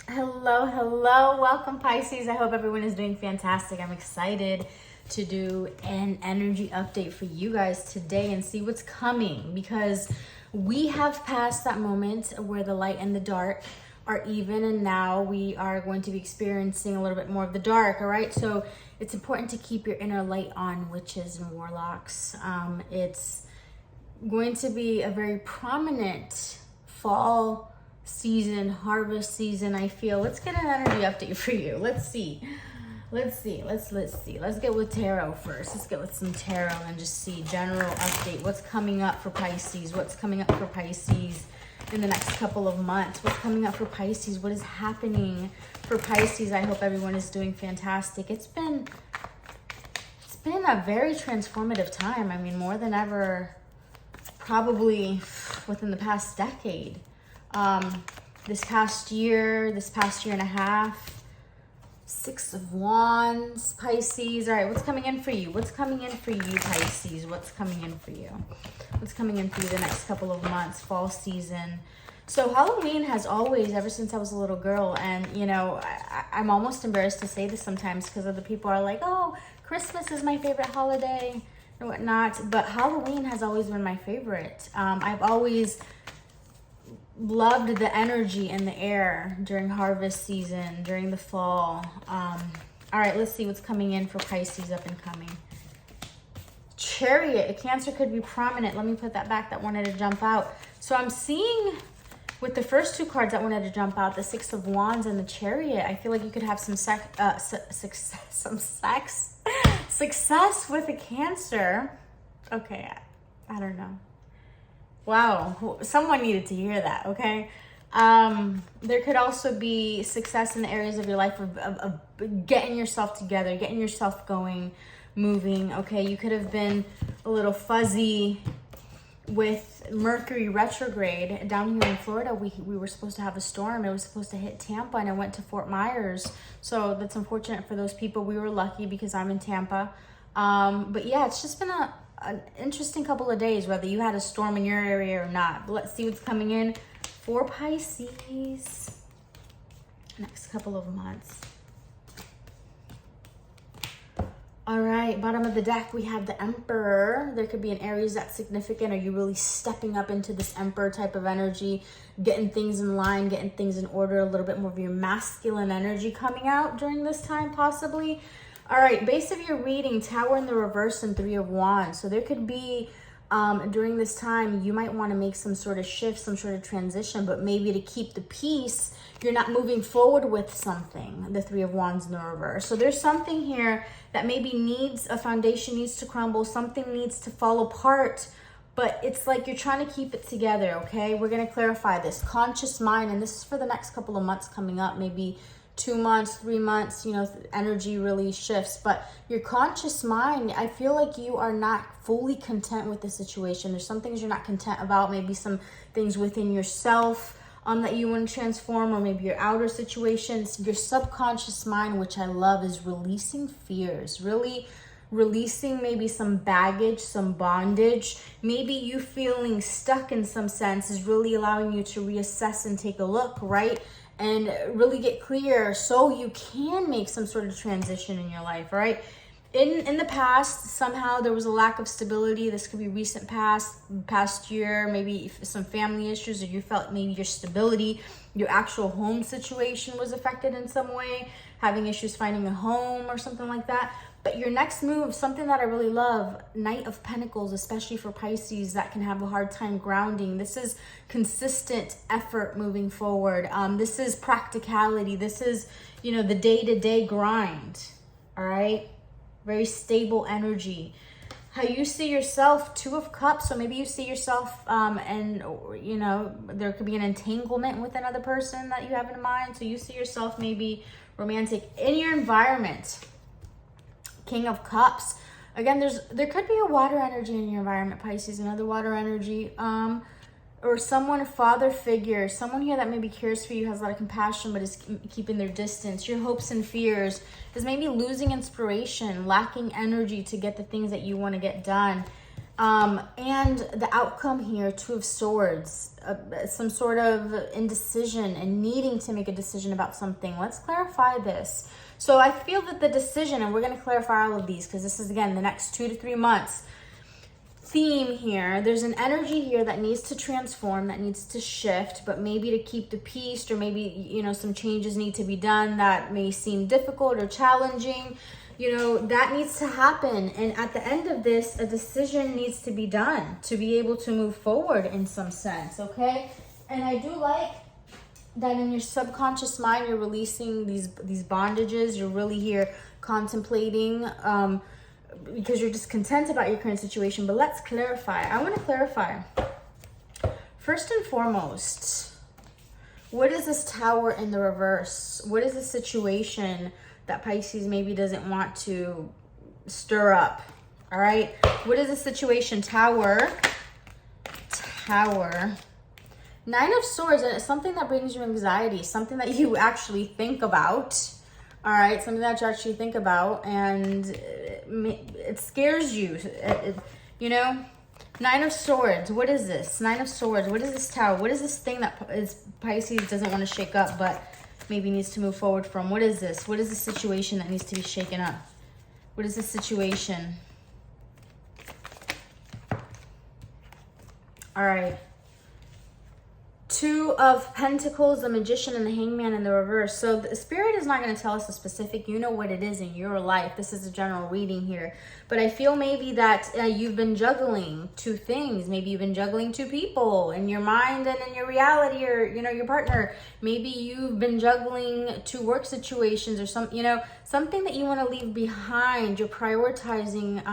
Hello. Welcome, Pisces. I hope everyone is doing fantastic. I'm excited to do an energy update for you guys today and see what's coming, because we have passed that moment where the light and the dark are even, and now we are going to be experiencing a little bit more of the dark. All right, so it's important to keep your inner light on, witches and warlocks. It's going to be a very prominent fall season, harvest season, I feel. Let's get an energy update for you. Let's see. Let's get with tarot first. Let's get with some tarot and just see general update. What's coming up for Pisces? What's coming up for Pisces in the next couple of months? What's coming up for Pisces? What is happening for Pisces? I hope everyone is doing fantastic. It's been a very transformative time. I mean, more than ever, probably within the past decade. This past year and a half, 6 of Wands, Pisces. All right, what's coming in for you? What's coming in for you, Pisces? What's coming in for you? What's coming in for you the next couple of months, fall season? So Halloween has always, ever since I was a little girl, and you know, I'm almost embarrassed to say this sometimes because other people are like, oh, Christmas is my favorite holiday and whatnot, but Halloween has always been my favorite. I've always loved the energy in the air during harvest season, during the fall. All right, let's see what's coming in for Pisces up and coming. Chariot, a Cancer could be prominent. Let me put that back. That wanted to jump out. So I'm seeing with the first two cards that wanted to jump out, the 6 of Wands and the Chariot, I feel like you could have some success with a Cancer. Okay, I don't know. Wow, someone needed to hear that, okay? There could also be success in the areas of your life of getting yourself together, getting yourself going, moving, okay? You could have been a little fuzzy with Mercury retrograde. Down here in Florida, we were supposed to have a storm. It was supposed to hit Tampa, and it went to Fort Myers. So that's unfortunate for those people. We were lucky because I'm in Tampa. But yeah, it's just been an interesting couple of days, whether you had a storm in your area or not. But let's see what's coming in for Pisces next couple of months. All right, bottom of the deck, we have the Emperor. There could be an Aries that's significant. Are you really stepping up into this Emperor type of energy, getting things in line, getting things in order, a little bit more of your masculine energy coming out during this time, possibly? All right, base of your reading, Tower in the reverse and 3 of Wands. So there could be, during this time, you might want to make some sort of shift, some sort of transition, but maybe to keep the peace, you're not moving forward with something, the 3 of Wands in the reverse. So there's something here that maybe needs, a foundation needs to crumble, something needs to fall apart, but it's like you're trying to keep it together, okay? We're going to clarify this. Conscious mind, and this is for the next couple of months coming up, maybe 2 months, 3 months, you know, energy really shifts. But your conscious mind, I feel like you are not fully content with the situation. There's some things you're not content about, maybe some things within yourself that you want to transform, or maybe your outer situations. Your subconscious mind, which I love, is releasing fears, really releasing maybe some baggage, some bondage. Maybe you feeling stuck in some sense is really allowing you to reassess and take a look, right? And really get clear so you can make some sort of transition in your life, right? In the past, somehow there was a lack of stability. This could be recent past year, maybe some family issues, or you felt maybe your stability, your actual home situation was affected in some way, having issues finding a home or something like that. But your next move, something that I really love, Knight of Pentacles, especially for Pisces that can have a hard time grounding. This is consistent effort moving forward. This is practicality. This is, you know, the day-to-day grind, all right? Very stable energy. How you see yourself, 2 of Cups. So maybe you see yourself and, you know, there could be an entanglement with another person that you have in mind. So you see yourself maybe romantic in your environment. King of Cups. Again, there could be a water energy in your environment, Pisces, another water energy. Or someone, a father figure, someone here that maybe cares for you, has a lot of compassion, but is keeping their distance. Your hopes and fears is maybe losing inspiration, lacking energy to get the things that you want to get done. And the outcome here, Two of Swords, some sort of indecision and needing to make a decision about something. Let's clarify this. So I feel that the decision, and we're going to clarify all of these because this is, again, the next 2 to 3 months theme here. There's an energy here that needs to transform, that needs to shift, but maybe to keep the peace, or maybe, you know, some changes need to be done that may seem difficult or challenging. You know, that needs to happen. And at the end of this, a decision needs to be done to be able to move forward in some sense, okay? And I do like that in your subconscious mind, you're releasing these bondages. You're really here contemplating, because you're just content about your current situation. But let's clarify. I want to clarify. First and foremost, what is this Tower in the reverse? What is the situation that Pisces maybe doesn't want to stir up? All right. What is the situation? Tower. 9 of Swords, and it's something that brings you anxiety, something that you actually think about. All right. Something that you actually think about, and it scares you. You know, 9 of Swords. What is this? 9 of Swords. What is this Tower? What is this thing that Pisces doesn't want to shake up, but maybe needs to move forward from? What is this? What is the situation that needs to be shaken up? What is the situation? All right. 2 of Pentacles, the Magician, and the Hangman in the reverse. So the Spirit is not going to tell us a specific. You know what it is in your life. This is a general reading here. But I feel maybe that you've been juggling 2 things. Maybe you've been juggling 2 people in your mind and in your reality, or, you know, your partner. Maybe you've been juggling 2 work situations, or something that you want to leave behind. You're prioritizing.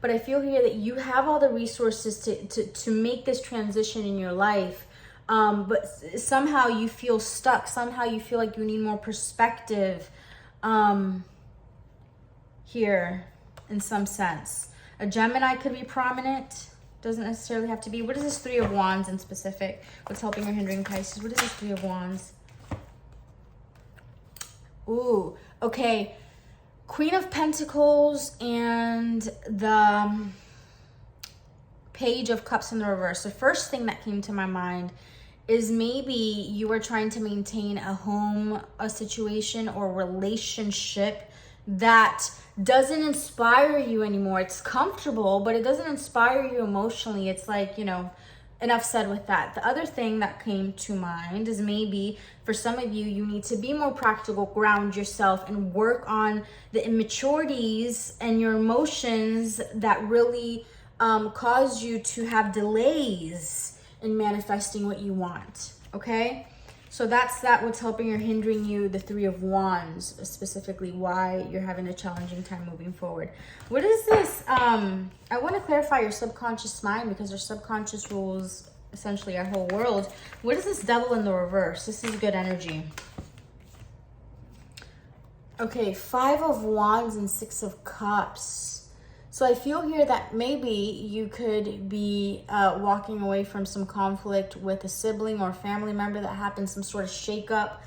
But I feel here that you have all the resources to make this transition in your life. But somehow you feel stuck. Somehow you feel like you need more perspective here in some sense. A Gemini could be prominent. Doesn't necessarily have to be. What is this 3 of Wands in specific? What's helping or hindering Pisces? What is this 3 of Wands? Ooh, okay. Queen of Pentacles and the Page of Cups in the reverse. The first thing that came to my mind is maybe you are trying to maintain a home, a situation, or relationship that doesn't inspire you anymore. It's comfortable, but it doesn't inspire you emotionally. It's like, you know, enough said with that. The other thing that came to mind is maybe for some of you, you need to be more practical, ground yourself, and work on the immaturities and your emotions that really cause you to have delays in manifesting what you want, okay? So that's what's helping or hindering you, the 3 of Wands, specifically why you're having a challenging time moving forward. What is this? I want to clarify your subconscious mind, because our subconscious rules essentially our whole world. What is this Devil in the reverse? This is good energy. Okay, 5 of Wands and 6 of Cups. So I feel here that maybe you could be walking away from some conflict with a sibling or family member that happened, some sort of shakeup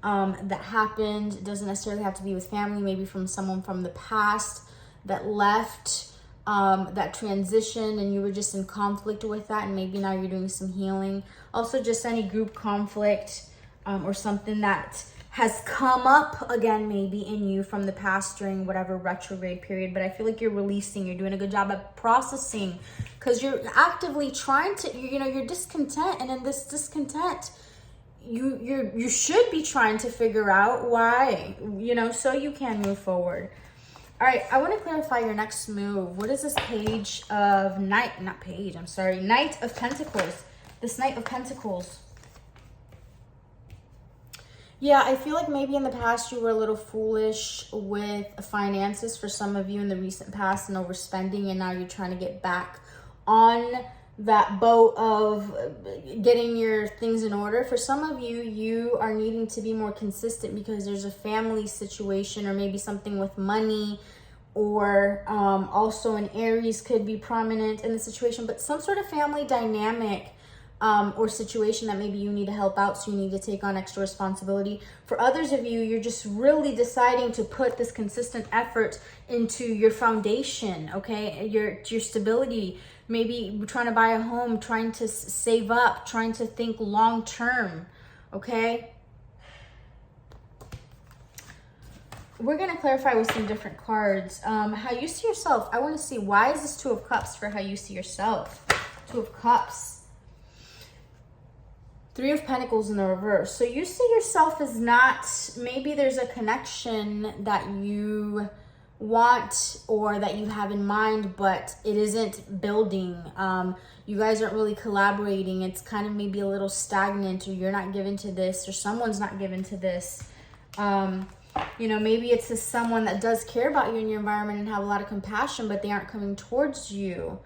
that happened. It doesn't necessarily have to be with family, maybe from someone from the past that left, that transition, and you were just in conflict with that, and maybe now you're doing some healing. Also, just any group conflict or something that has come up again maybe in you from the past during whatever retrograde period. But I feel like you're releasing, you're doing a good job at processing, because you're actively trying to, you know, you're discontent, and in this discontent you should be trying to figure out why, you know, so you can move forward. All right, I want to clarify your next move. What is this Knight of Pentacles? This Knight of Pentacles. Yeah, I feel like maybe in the past you were a little foolish with finances for some of you in the recent past, and overspending, and now you're trying to get back on that boat of getting your things in order. For some of you, you are needing to be more consistent because there's a family situation, or maybe something with money, or also an Aries could be prominent in the situation, but some sort of family dynamic or situation that maybe you need to help out, so you need to take on extra responsibility. For others of you, you're just really deciding to put this consistent effort into your foundation, okay? Your stability, maybe trying to buy a home, trying to save up, trying to think long term, okay? We're going to clarify with some different cards. How you see yourself. I want to see, why is this Two of Cups for how you see yourself? Two of Cups. Three of Pentacles in the reverse. So you see yourself as not, maybe there's a connection that you want or that you have in mind, but it isn't building. You guys aren't really collaborating. It's kind of maybe a little stagnant, or you're not given to this, or someone's not given to this. You know, maybe it's just someone that does care about you in your environment and have a lot of compassion, but they aren't coming towards you.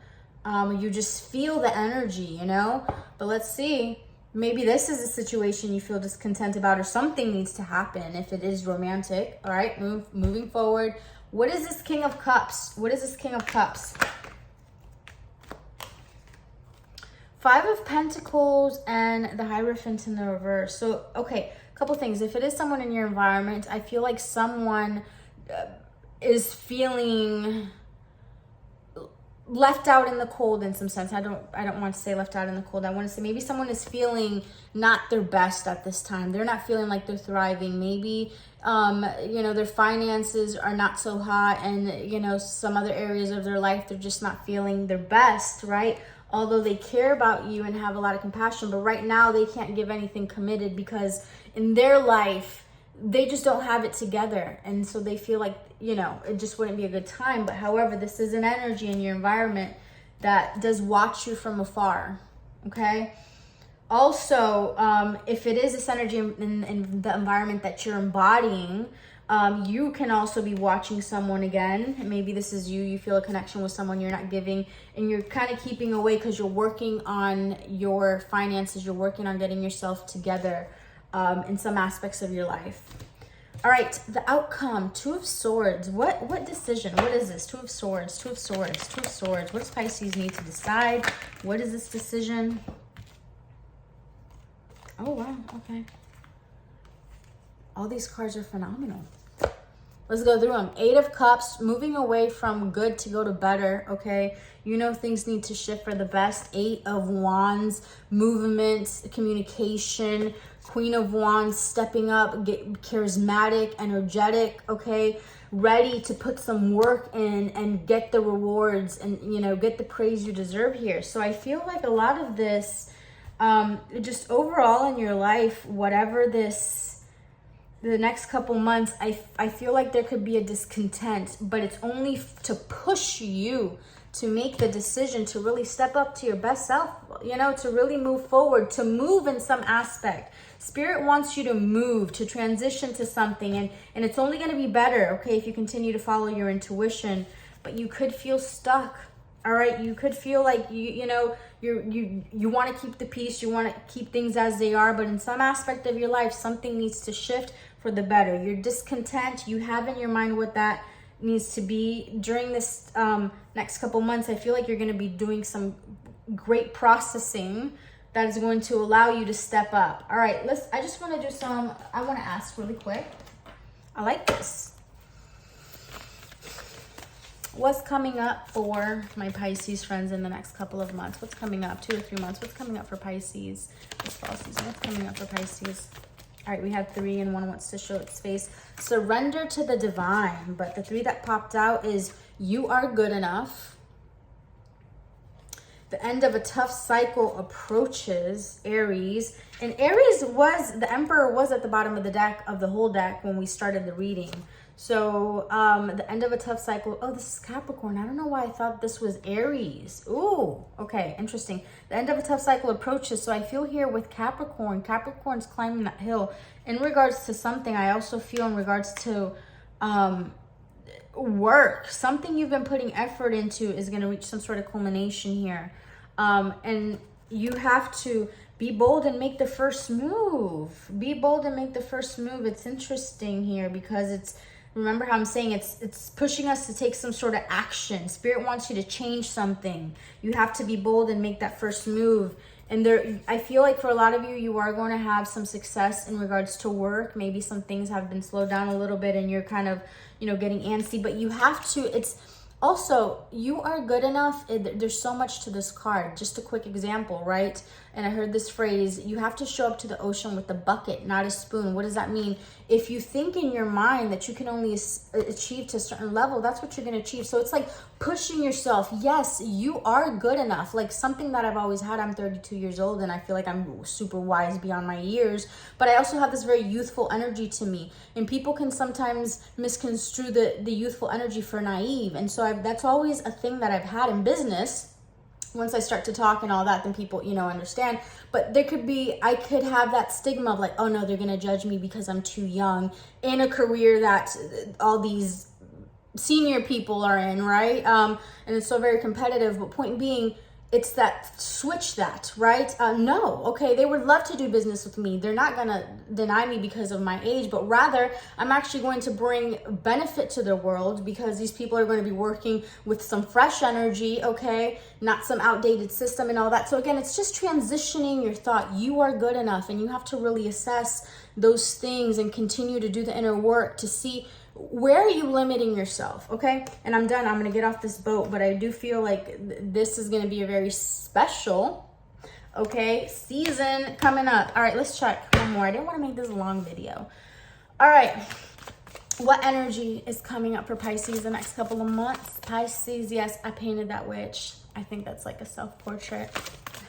You just feel the energy, you know? But let's see. Maybe this is a situation you feel discontent about, or something needs to happen if it is romantic. All right, moving forward. What is this King of Cups? What is this King of Cups? Five of Pentacles and the Hierophant in the reverse. So, okay. Couple things. If it is someone in your environment, I feel like someone is feeling left out in the cold in some sense. I don't want to say left out in the cold. I want to say maybe someone is feeling not their best at this time. They're not feeling like they're thriving. Maybe you know, their finances are not so hot, and you know, some other areas of their life they're just not feeling their best, right? Although they care about you and have a lot of compassion, but right now they can't give anything committed because in their life, they just don't have it together. And so they feel like, you know, it just wouldn't be a good time. But however, this is an energy in your environment that does watch you from afar, okay? Also, if it is this energy in the environment that you're embodying, you can also be watching someone again. Maybe this is you feel a connection with someone you're not giving, and you're kind of keeping away because you're working on your finances. You're working on getting yourself together in some aspects of your life. All right, the outcome, Two of Swords. What decision? What is this? Two of Swords, Two of Swords, Two of Swords. What does Pisces need to decide? What is this decision? Oh, wow, okay. All these cards are phenomenal. Let's go through them. Eight of Cups, moving away from good to go to better, okay? You know things need to shift for the best. Eight of Wands, movement, communication. Queen of Wands, stepping up, get charismatic, energetic, okay? Ready to put some work in and get the rewards and, you know, get the praise you deserve here. So I feel like a lot of this, just overall in your life, whatever this, the next couple months, I feel like there could be a discontent, but it's only to push you to make the decision to really step up to your best self, you know, to really move forward, to move in some aspect. Spirit wants you to move, to transition to something, and it's only going to be better, okay, if you continue to follow your intuition. But you could feel stuck, all right? You could feel like you want to keep the peace, you want to keep things as they are, but in some aspect of your life, something needs to shift for the better. You're discontent. You have in your mind what that needs to be. During this next couple months, I feel like you're going to be doing some great processing that is going to allow you to step up. All right, I just want to do I want to ask really quick. I like this. What's coming up for my Pisces friends in the next couple of months? What's coming up? 2 or 3 months. What's coming up for Pisces this fall season? What's coming up for Pisces? All right, we have 3 and 1 wants to show its face. Surrender to the divine. But the 3 that popped out is you are good enough. The end of a tough cycle approaches, Aries. And Aries the Emperor was at the bottom of the deck, of the whole deck when we started the reading. So the end of a tough cycle. Oh, this is Capricorn. I don't know why I thought this was Aries. Ooh, okay, interesting. The end of a tough cycle approaches. So I feel here with Capricorn. Capricorn's climbing that hill. In regards to something, I also feel in regards to work. Something you've been putting effort into is going to reach some sort of culmination here. And you have to be bold and make the first move. Be bold and make the first move. It's interesting here because remember how I'm saying it's pushing us to take some sort of action. Spirit wants you to change something. You have to be bold and make that first move. And there, I feel like for a lot of you, you are going to have some success in regards to work. Maybe some things have been slowed down a little bit and you're kind of, you know, getting antsy, but you have to, it's also, you are good enough. There's so much to this card. Just a quick example, right? And I heard this phrase, you have to show up to the ocean with a bucket, not a spoon. What does that mean? If you think in your mind that you can only achieve to a certain level, that's what you're going to achieve. So it's like pushing yourself. Yes, you are good enough. Like something that I've always had, I'm 32 years old and I feel like I'm super wise beyond my years, but I also have this very youthful energy to me. And people can sometimes misconstrue the youthful energy for naive. And so that's always a thing that I've had in business. Once I start to talk and all that, then people, you know, understand. But there could be, I could have that stigma of like, oh no, they're going to judge me because I'm too young in a career that all these senior people are in, right? And it's so very competitive. But point being, it's that switch that, right? No, okay, they would love to do business with me. They're not gonna deny me because of my age, but rather I'm actually going to bring benefit to the world because these people are going to be working with some fresh energy, okay? Not some outdated system and all that. So again, it's just transitioning your thought. You are good enough and you have to really assess those things and continue to do the inner work to see where are you limiting yourself, okay? And I'm done. I'm going to get off this boat, but I do feel like this is going to be a very special, okay, season coming up. All right, let's check one more. I didn't want to make this a long video. All right. What energy is coming up for Pisces the next couple of months? Pisces, yes, I painted that witch. I think that's like a self-portrait.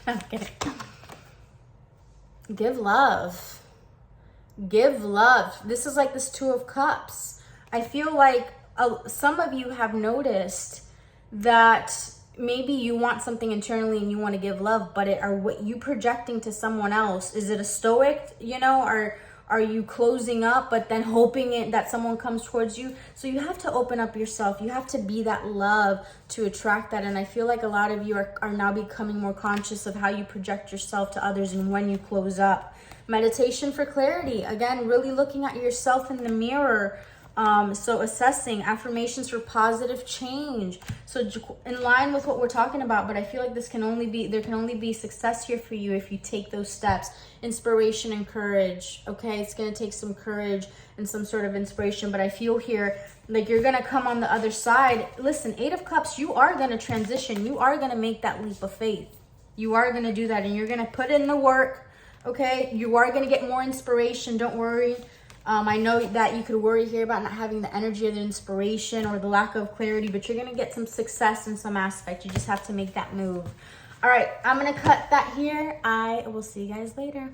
I'm kidding. Give love. Give love. This is like this Two of Cups. I feel like some of you have noticed that maybe you want something internally and you want to give love, but are what you projecting to someone else? Is it a stoic, you know, or are you closing up but then hoping that someone comes towards you? So you have to open up yourself. You have to be that love to attract that. And I feel like a lot of you are now becoming more conscious of how you project yourself to others and when you close up. Meditation for clarity. Again, really looking at yourself in the mirror. So assessing. Affirmations for positive change. So in line with what we're talking about, but I feel like there can only be success here for you if you take those steps. Inspiration and courage. Okay, it's going to take some courage and some sort of inspiration, but I feel here like you're going to come on the other side. Listen, Eight of Cups, you are going to transition. You are going to make that leap of faith. You are going to do that and you're going to put in the work. Okay, you are going to get more inspiration. Don't worry. I know that you could worry here about not having the energy or the inspiration or the lack of clarity, but you're going to get some success in some aspect. You just have to make that move. All right, I'm going to cut that here. I will see you guys later.